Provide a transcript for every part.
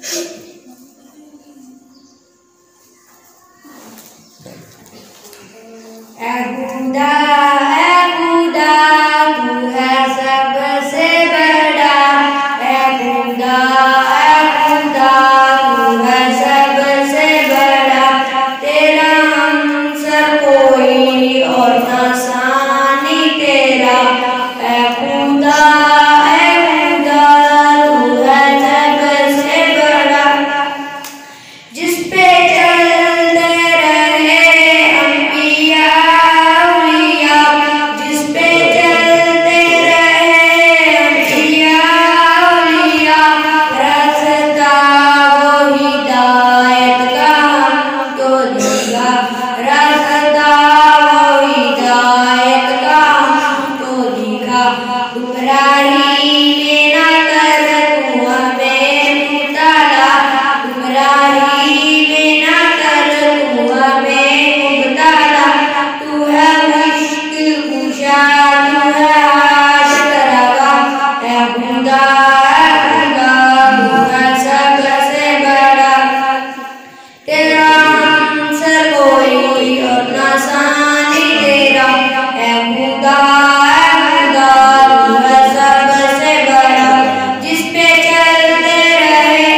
ऐ खुदा तू है सबसे बड़ा। ऐ खुदा तू है सबसे बड़ा। तेरा हमसर कोई और ना सानी तेरा। ऐ खुदा तू है सबसे बड़ा। जिस पे चलते रहे अंबिया औलिया, जिस पे चलते रहे अंबिया औलिया, रास्ता वो हिदायत का हमको दिखा। रास्ता वो हिदायत का हमको दिखा। गुमराही में ना कर तू हमें मुब्तला। गुमराही में ना कर तू हमें मुब्तला। तू है मुश्किल कुशा, तू है हाजत रवा। ऐ खुदा तू है सबसे बड़ा। तेरा हमसर कोई और ना सानी तेरा। ऐ खुदा तू है सबसे बड़ा। जिस पे चलते रहे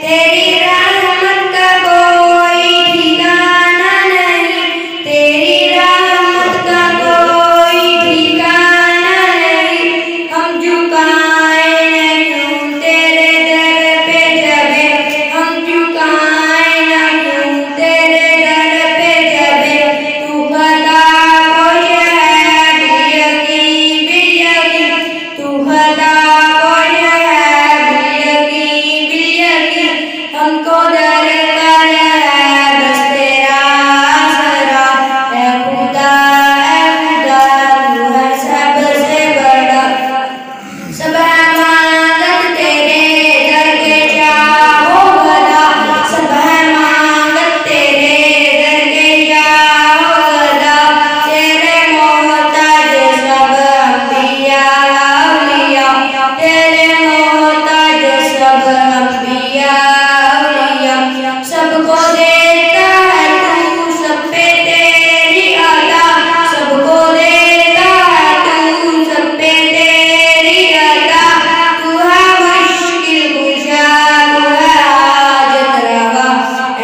तेरी रहमत का कोई ठिकाना नहीं। तेरी रहमत का कोई ठिकाना नहीं। हम झुकाए न क्यों तेरे दर पे जबे। हम झुकाए न क्यों तेरे दर पे जबे। तू खुदा कोई है बियकीन बियकीन। तू खुदा कोई है बियकीन बियकीन। हमको दरकार है बस तेरा आसरा। ऐ खुदा तू है सबसे बड़ा। सब मांगत तेरे दर के जाओ गदा। सब मांगत तेरे दर के जाओ गदा। तेरे मोहताज सब अंबिया औलिया। तेरे मोहताज सब अंबिया औलिया। सबको देता है तू सब पे तेरी अता। सबको देता है तू सब पे तेरी अता। तू है मुश्किल कुशा, तू है हाजत रवा।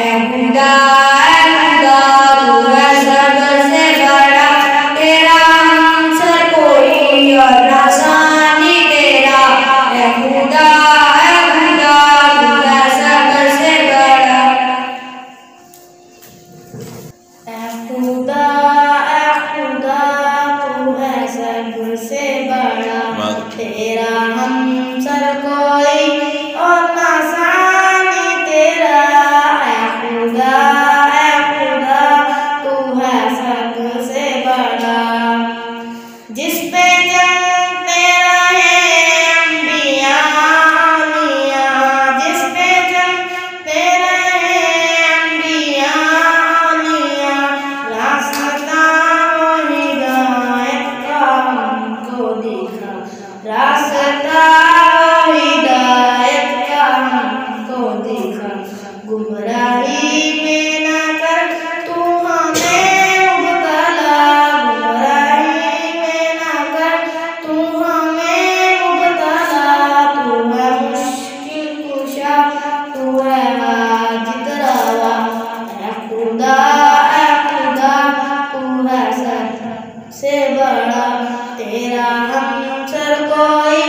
ऐ खुदा तू है सबसे बड़ा। तेरा हमसर कोई और ना सानी तेरा। ऐ खुदा तू है सबसे बड़ा। ऐ खुदा तू है सबसे बड़ा। तेरा हमसर कोई और ना सानी तेरा। ऐ खुदा तू है सबसे बड़ा। जिस पे चलते रहे अंबिया औलिया, जिस पे चलते रहे अंबिया औलिया, रास्ता वो हिदायत का हमको दिखा। रास्ता वो हिदायत का हमको दिखा। गुमराही में ना कर तू हमें मुब्तला। गुमराही में ना कर तू हमें मुब्तला। तू है मुश्किल कुशा, तू है हाजित रवा। ऐ खुदा तू है सबसे बड़ा। तेरा हमसर कोई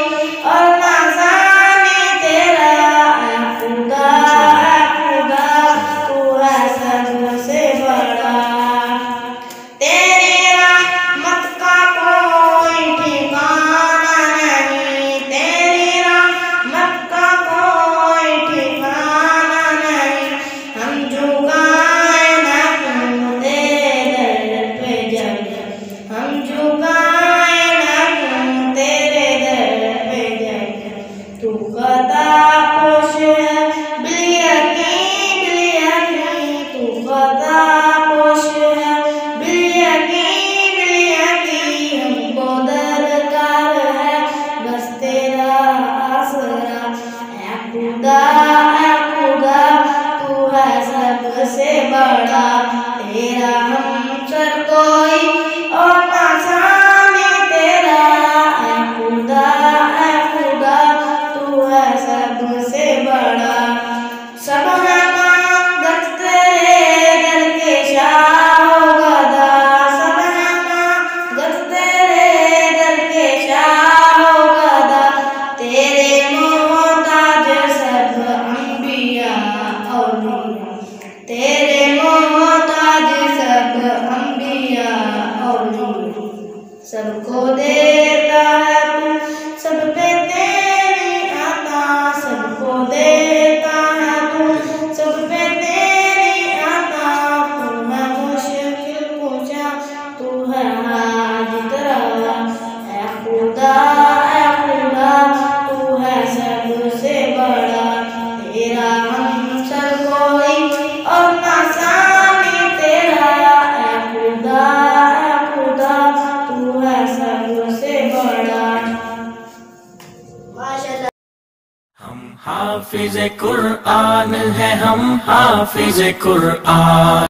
हाफिज़ कुरआन है हम, हाफिज़ कुरआन।